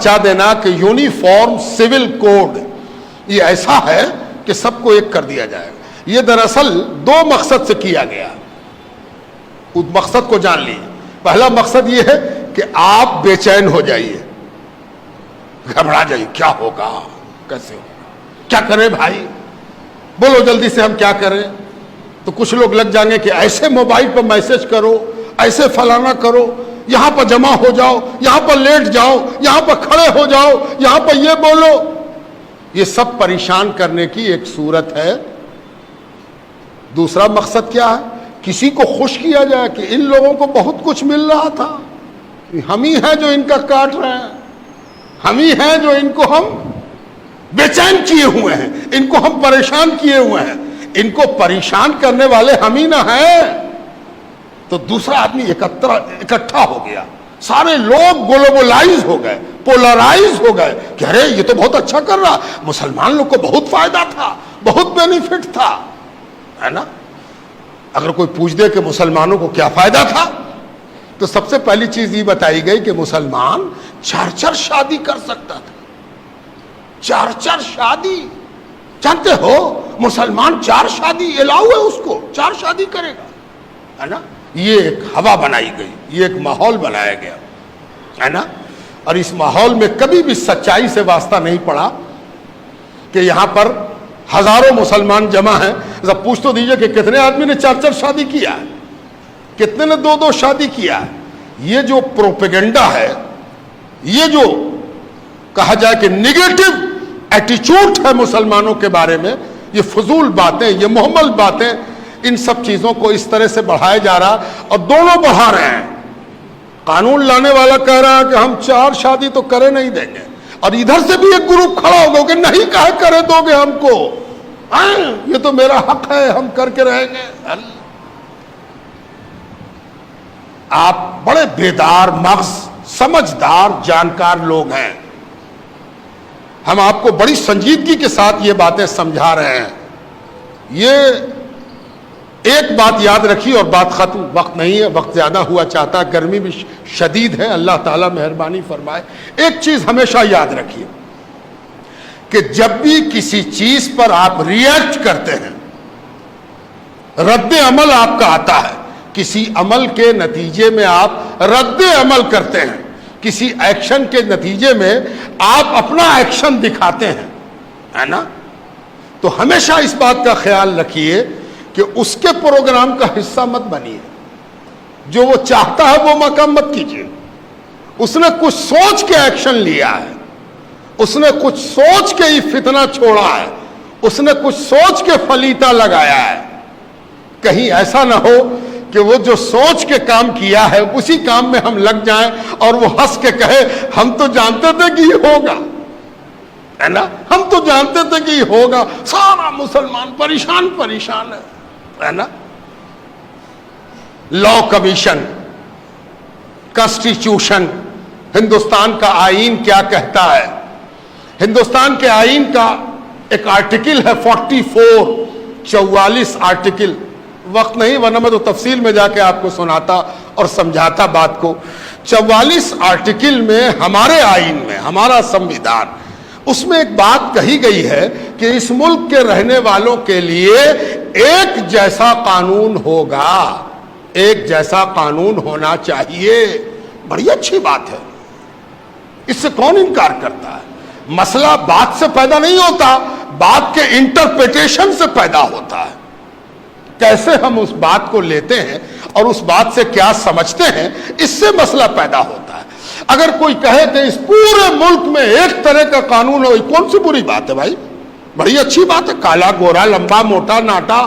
مچا دینا کہ یونیفارم سول کوڈ یہ ایسا ہے کہ سب کو ایک کر دیا جائے گا، یہ دراصل دو مقصد سے کیا گیا۔ اس مقصد کو جان لیجیے۔ پہلا مقصد یہ ہے کہ آپ بے چین ہو جائیے، گھبرا جائیے، کیا ہوگا، کیسے ہوگا، کیا کریں بھائی، بولو جلدی سے ہم کیا کریں۔ تو کچھ لوگ لگ جائیں گے کہ ایسے موبائل پر میسج کرو، ایسے فلانا کرو، یہاں پر جمع ہو جاؤ، یہاں پر لیٹ جاؤ، یہاں پر کھڑے ہو جاؤ، یہاں پر یہ بولو۔ یہ سب پریشان کرنے کی ایک صورت ہے۔ دوسرا مقصد کیا ہے؟ کسی کو خوش کیا جائے کہ ان لوگوں کو بہت کچھ مل رہا تھا، ہم ہی ہیں جو ان کا کاٹ رہے ہیں، ہم ہی ہیں جو ان کو ہم بے چین کیے ہوئے ہیں، ان کو ہم پریشان کیے ہوئے ہیں، ان کو پریشان کرنے والے ہم ہی نہ ہیں۔ تو دوسرا آدمی اکٹھا ہو گیا، سارے لوگ گلوبلائز ہو گئے، پولرائز ہو گئے کہ ارے یہ تو بہت اچھا کر رہا، مسلمان لوگ کو بہت فائدہ تھا، بہت بینیفٹ تھا، ہے نا۔ اگر کوئی پوچھ دے کہ مسلمانوں کو کیا فائدہ تھا، تو سب سے پہلی چیز یہ بتائی گئی کہ مسلمان 4 شادی کر سکتا تھا۔ 4 شادی، جانتے ہو مسلمان 4 شادی الاؤ ہے، اس کو 4 شادی کرے گا، ہے نا۔ یہ ایک ہوا بنائی گئی، یہ ایک ماحول بنایا گیا، ہے نا۔ اور اس ماحول میں کبھی بھی سچائی سے واسطہ نہیں پڑا کہ یہاں پر ہزاروں مسلمان جمع ہیں، ذرا پوچھ تو دیجئے کہ کتنے آدمی نے 4 شادی کیا ہے، کتنے نے 2 شادی کیا ہے۔ یہ جو پروپیگنڈا ہے، یہ جو کہا جائے کہ نیگیٹو ایٹیچیوڈ ہے مسلمانوں کے بارے میں، یہ فضول باتیں، یہ محمل باتیں، ان سب چیزوں کو اس طرح سے بڑھایا جا رہا، اور دونوں بڑھا رہے ہیں۔ قانون لانے والا کہہ رہا ہے کہ ہم 4 شادی تو کرے نہیں دیں گے، اور ادھر سے بھی ایک گروپ کھڑا ہوگا کہ نہیں کہے کرے دو گے ہم کو، یہ تو میرا حق ہے، ہم کر کے رہیں گے۔ آپ بڑے بیدار مغز، سمجھدار، جانکار لوگ ہیں، ہم آپ کو بڑی سنجیدگی کے ساتھ یہ باتیں سمجھا رہے ہیں۔ یہ ایک بات یاد رکھی اور بات ختم، وقت نہیں ہے، وقت زیادہ ہوا چاہتا ہے، گرمی بھی شدید ہے، اللہ تعالیٰ مہربانی فرمائے۔ ایک چیز ہمیشہ یاد رکھیے کہ جب بھی کسی چیز پر آپ ریئیکٹ کرتے ہیں، رد عمل آپ کا آتا ہے، کسی عمل کے نتیجے میں آپ رد عمل کرتے ہیں، کسی ایکشن کے نتیجے میں آپ اپنا ایکشن دکھاتے ہیں، ہے نا۔ تو ہمیشہ اس بات کا خیال رکھیے کہ اس کے پروگرام کا حصہ مت بنیے، جو وہ چاہتا ہے وہ مقام مت کیجیے۔ اس نے کچھ سوچ کے ایکشن لیا ہے، اس نے کچھ سوچ کے ہی فتنہ چھوڑا ہے، اس نے کچھ سوچ کے فلیتا لگایا ہے۔ کہیں ایسا نہ ہو کہ وہ جو سوچ کے کام کیا ہے اسی کام میں ہم لگ جائیں اور وہ ہنس کے کہے ہم تو جانتے تھے کہ یہ ہوگا، ہے نا، ہم تو جانتے تھے کہ یہ ہوگا، سارا مسلمان پریشان ہے نا۔ لا کمیشن، کانسٹیٹیوشن، ہندوستان کا آئین کیا کہتا ہے؟ ہندوستان کے آئین کا ایک آرٹیکل ہے 44 آرٹیکل، وقت نہیں ورنہ میں تو تفصیل میں جا کے آپ کو سناتا اور سمجھاتا بات کو۔ 44 آرٹیکل میں ہمارے آئین میں، ہمارا سمویدھان، اس میں ایک بات کہی گئی ہے کہ اس ملک کے رہنے والوں کے لیے ایک جیسا قانون ہوگا، ایک جیسا قانون ہونا چاہیے۔ بڑی اچھی بات ہے، اس سے کون انکار کرتا ہے؟ مسئلہ بات سے پیدا نہیں ہوتا، بات کے انٹرپریٹیشن سے پیدا ہوتا ہے۔ کیسے ہم اس بات کو لیتے ہیں اور اس بات سے کیا سمجھتے ہیں، اس سے مسئلہ پیدا ہوتا ہے۔ اگر کوئی کہے کہ اس پورے ملک میں ایک طرح کا قانون ہو، کون سی بری بات ہے بھائی؟ بڑی اچھی بات ہے۔ کالا گورا، لمبا موٹا ناٹا،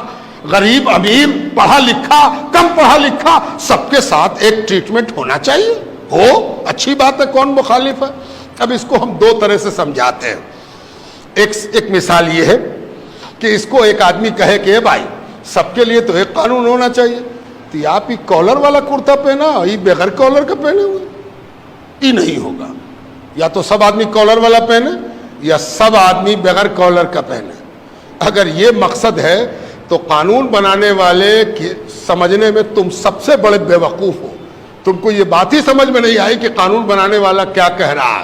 غریب امیر، پڑھا لکھا کم پڑھا لکھا، سب کے ساتھ ایک ٹریٹمنٹ ہونا چاہیے، ہو اچھی بات ہے، کون مخالف ہے؟ اب اس کو ہم 2 طرح سے سمجھاتے ہیں۔ ایک مثال یہ ہے کہ اس کو ایک آدمی کہے کہ بھائی سب کے لیے تو ایک قانون ہونا چاہیے، تو آپ ہی کالر والا کرتا پہنا، یہ بغیر کالر کا پہنے ہوئے، یہ نہیں ہوگا۔ یا تو سب آدمی کالر والا پہنے یا سب آدمی بغیر کالر کا پہنے۔ اگر یہ مقصد ہے تو قانون بنانے والے سمجھنے میں تم سب سے بڑے بیوقوف ہو۔ تم کو یہ بات ہی سمجھ میں نہیں آئی کہ قانون بنانے والا کیا کہہ رہا ہے،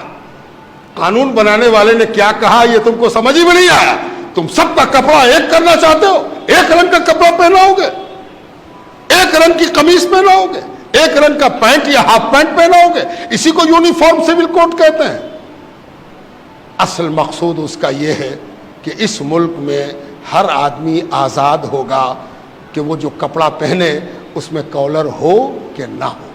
قانون بنانے والے نے کیا کہا یہ تم کو سمجھ ہی میں نہیں آیا. تم سب کا کپڑا ایک کرنا چاہتے ہو, ایک رنگ کا کپڑا پہناؤ گے, ایک رنگ کی قمیص پہناؤ گے, ایک رنگ کا پینٹ یا ہاف پینٹ پہناؤ گے. اسی کو یونیفارم سول کوڈ کہتے ہیں. اصل مقصود اس کا یہ ہے کہ اس ملک میں ہر آدمی آزاد ہوگا کہ وہ جو کپڑا پہنے اس میں کالر ہو کہ نہ ہو,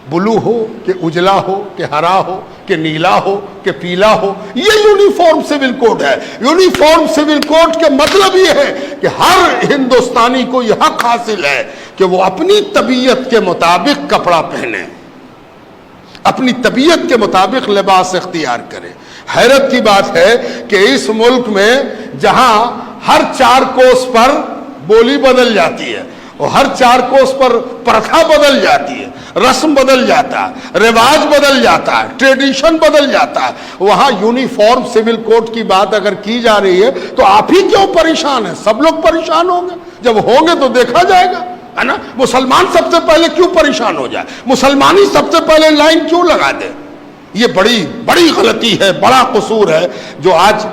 بلو ہو کہ اجلا ہو کہ ہرا ہو کہ نیلا ہو کہ پیلا ہو. یہ یونیفارم سول کوڈ ہے. یونیفارم سول کوڈ کے مطلب یہ ہے کہ ہر ہندوستانی کو یہ حق حاصل ہے کہ وہ اپنی طبیعت کے مطابق کپڑا پہنے, اپنی طبیعت کے مطابق لباس اختیار کرے. حیرت کی بات ہے کہ اس ملک میں جہاں ہر 4 کوس پر بولی بدل جاتی ہے اور ہر 4 کوس پر پرتھا بدل جاتی ہے, رسم بدل جاتا ہے, رواج بدل جاتا ہے, ٹریڈیشن بدل جاتا ہے, وہاں یونیفارم سول کوڈ کی بات اگر کی جا رہی ہے تو آپ ہی کیوں پریشان ہیں؟ سب لوگ پریشان ہوں گے. جب ہوں گے تو دیکھا جائے گا, ہے نا. مسلمان سب سے پہلے کیوں پریشان ہو جائے؟ مسلمان ہی سب سے پہلے لائن کیوں لگا دے؟ یہ بڑی بڑی غلطی ہے, بڑا قصور ہے جو آج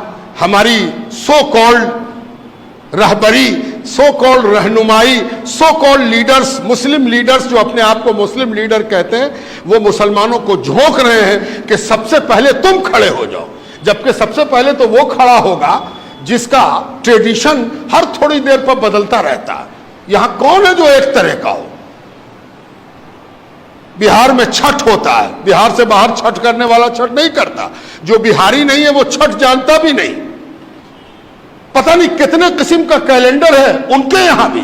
ہماری سو کالڈ رہبری, سو کالڈ رہنمائی, so called leaders, Muslim leaders جو اپنے آپ کو مسلم لیڈر کہتے ہیں, وہ مسلمانوں کو جھونک رہے ہیں کہ سب سے پہلے تم کھڑے ہو جاؤ, جبکہ سب سے پہلے تو وہ کھڑا ہوگا جس کا ٹریڈیشن ہر تھوڑی دیر پر بدلتا رہتا ہے. یہاں کون ہے جو ایک طرح کا ہو؟ بہار میں چھٹ ہوتا ہے, بہار سے باہر چھٹ کرنے والا چھٹ نہیں کرتا. جو بہاری نہیں ہے وہ چھٹ جانتا بھی نہیں. پتہ نہیں کتنے قسم کا کیلنڈر ہے ان کے یہاں بھی.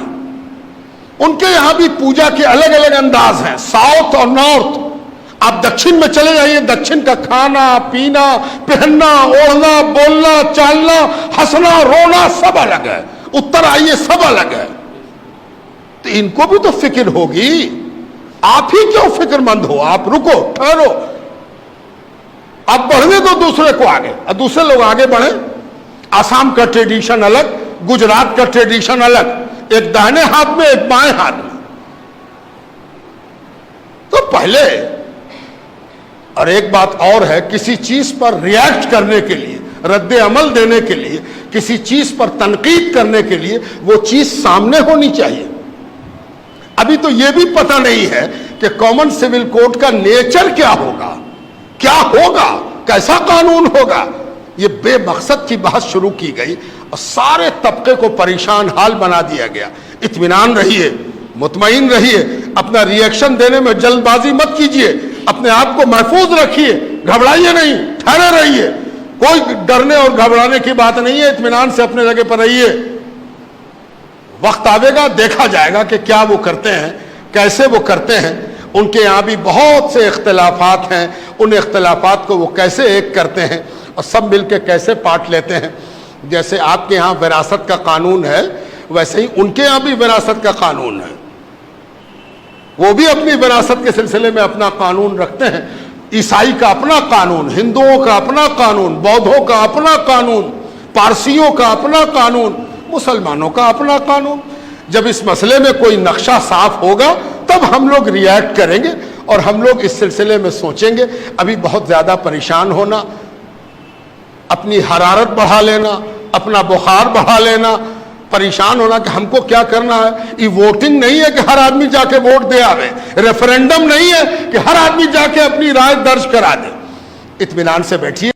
ان کے یہاں بھی پوجا کے الگ الگ انداز ہیں, ساؤتھ اور نارتھ. آپ دکشن میں چلے جائیے, دکشن کا کھانا پینا, پہننا, اوڑھنا, بولنا, چالنا, ہنسنا, رونا سب الگ ہے. اتر آئیے سب الگ ہے. تو ان کو بھی تو فکر ہوگی. آپ ہی کیوں فکر مند ہو؟ آپ رکو, ٹھہرو. آپ بڑھنے دو دوسرے کو آگے, اور دوسرے لوگ آگے بڑھیں. آسام کا ٹریڈیشن الگ, گجرات کا ٹریڈیشن الگ, ایک داہنے ہاتھ میں ایک بائیں ہاتھ میں. تو پہلے, اور ایک بات اور ہے, کسی چیز پر ریئیکٹ کرنے کے لیے, رد عمل دینے کے لیے, کسی چیز پر تنقید کرنے کے لیے وہ چیز سامنے ہونی چاہیے. ابھی تو یہ بھی پتہ نہیں ہے کہ کامن سول کوڈ کا نیچر کیا ہوگا, کیا ہوگا, کیسا قانون ہوگا. یہ بے مقصد کی بحث شروع کی گئی اور سارے طبقے کو پریشان حال بنا دیا گیا. اطمینان رہیے, مطمئن رہیے, اپنا ری ایکشن دینے میں جلد بازی مت کیجیے, اپنے آپ کو محفوظ رکھیے, گھبرائیے نہیں, ٹھہرے رہیے. کوئی ڈرنے اور گھبرانے کی بات نہیں ہے, اطمینان سے اپنے جگہ پر رہیے. وقت آئے گا, دیکھا جائے گا کہ کیا وہ کرتے ہیں, کیسے وہ کرتے ہیں. ان کے یہاں بھی بہت سے اختلافات ہیں, ان اختلافات کو وہ کیسے ایک کرتے ہیں اور سب مل کے کیسے پاٹ لیتے ہیں. جیسے آپ کے یہاں وراثت کا قانون ہے, ویسے ہی ان کے یہاں بھی وراثت کا قانون ہے. وہ بھی اپنی وراثت کے سلسلے میں اپنا قانون رکھتے ہیں. عیسائی کا اپنا قانون, ہندوؤں کا اپنا قانون, بودھوں کا اپنا قانون, پارسیوں کا اپنا قانون, مسلمانوں کا اپنا قانون. جب اس مسئلے میں کوئی نقشہ صاف ہوگا تب ہم لوگ ریئیکٹ کریں گے اور ہم لوگ اس سلسلے میں سوچیں گے. ابھی بہت زیادہ پریشان ہونا, اپنی حرارت بڑھا لینا, اپنا بخار بڑھا لینا, پریشان ہونا کہ ہم کو کیا کرنا ہے. یہ ووٹنگ نہیں ہے کہ ہر آدمی جا کے ووٹ دے آوے, ریفرینڈم نہیں ہے کہ ہر آدمی جا کے اپنی رائے درج کرا دے. اطمینان سے بیٹھیے.